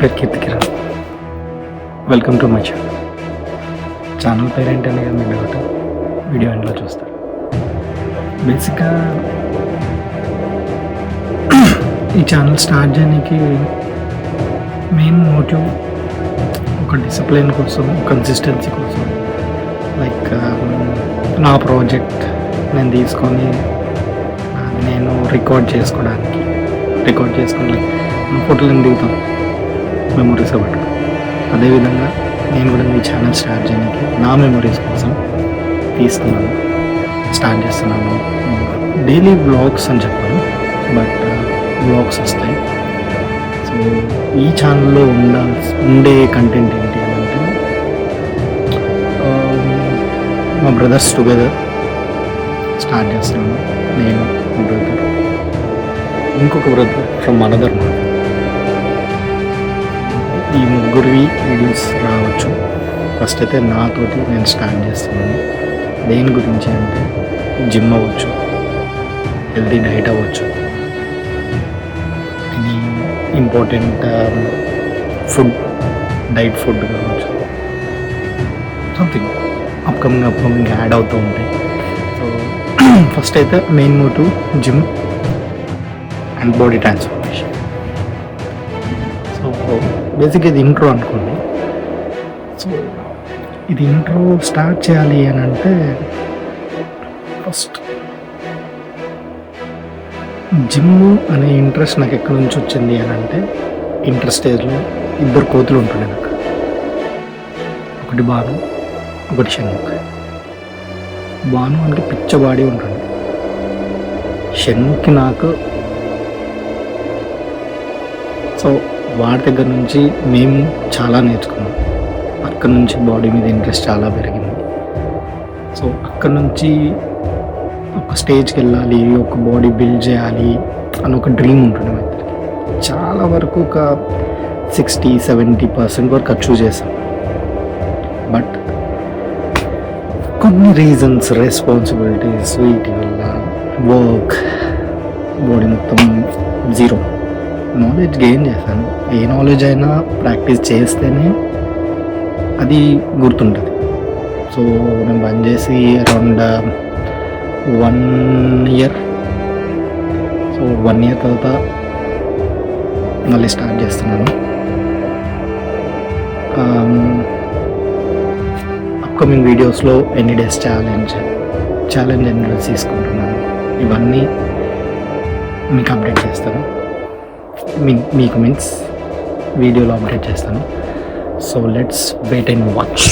పేరు Keerthi Kiran. Welcome to my channel. Channel పేరు ఏంటనే కదా మీరు డౌట్, వీడియో ఎండ్లో చూస్తారు. బేసిక్గా ఈ ఛానల్ స్టార్ట్ చేయడానికి మెయిన్ మోటివ్ ఒక డిసిప్లిన్ కోసం, కన్సిస్టెన్సీ కోసం. లైక్ నా ప్రాజెక్ట్ నేను తీసుకొని నేను రికార్డ్ చేసుకుని ఫోటోలను దిగుతాను మెమొరీస్ అవ్వటం. అదేవిధంగా నేను కూడా మీ ఛానల్ స్టార్ట్ చేయడానికి నా మెమొరీస్ కోసం స్టార్ట్ చేస్తున్నాను. డైలీ వ్లాగ్స్ అని చెప్పాను, బట్ వ్లాగ్స్ వస్తాయి. సో ఈ ఛానల్లో ఉండే కంటెంట్ ఏంటి అంటే, మా బ్రదర్స్ టుగెదర్ స్టార్ట్ చేస్తున్నాను. నేను బ్రదర్, ఇంకొక బ్రదర్ ఫ్రమ్ అనదర్ మాట. ఈ ముగ్గురివి వీడియోస్ రావచ్చు. ఫస్ట్ అయితే నాతోటి నేను స్టార్ట్ చేస్తున్నాను. దేని గురించి అంటే జిమ్ అవ్వచ్చు, హెల్తీ డైట్ అవ్వచ్చు, ఇది ఇంపార్టెంట్ ఫుడ్ కావచ్చు, సంథింగ్ అప్కమింగ్ యాడ్ అవుతూ ఉంటాయి. సో ఫస్ట్ అయితే main motive gym and body transformation. So బేసిక్గా ఇది ఇంట్రో అనుకోండి. సో ఇది ఇంట్రో స్టార్ట్ చేయాలి అని అంటే ఫస్ట్ జిమ్ అనే ఇంట్రెస్ట్ నాకు ఎక్కడి నుంచి వచ్చింది అని అంటే, ఇంటర్ స్టేజ్లో 2 కోతులు ఉంటుండే నాకు. ఒకటి బాను, ఒకటి షణ్ముఖ్. బాను అంటే పిచ్చబాడి ఉంటుంది. షణ్ముఖ్కి నాకు, సో వాడి దగ్గర నుంచి మేము చాలా నేర్చుకున్నాం. అక్కడ నుంచి బాడీ మీద ఇంట్రెస్ట్ చాలా పెరిగింది. సో అక్కడ నుంచి ఒక స్టేజ్కి వెళ్ళాలి, ఒక బాడీ బిల్డ్ చేయాలి అని ఒక డ్రీమ్ ఉంటుంది మా ఇద్దరికి. చాలా వరకు ఒక 60-70% వరకు అచీవ్ చేశాం. బట్ కొన్ని రీజన్స్, రెస్పాన్సిబిలిటీస్, వీటి వల్ల వర్క్, బాడీ మొత్తం జీరో. నాలెడ్జ్ గెయిన్ చేశాను. ఏ నాలెడ్జ్ అయినా ప్రాక్టీస్ చేస్తేనే అది గుర్తుంటుంది. సో నేను బంద్ చేసి అరౌండ్ 1 year. సో 1 year తర్వాత మళ్ళీ స్టార్ట్ చేస్తున్నాను. అప్కమింగ్ వీడియోస్లో ఎనీ డేస్ ఛాలెంజ్ ఎన్ని డేస్ తీసుకుంటున్నాను, ఇవన్నీ మీకు అప్డేట్ చేస్తాను. మీకు మీన్స్ వీడియోలో అప్డేట్ చేస్తాను. So let's wait and watch.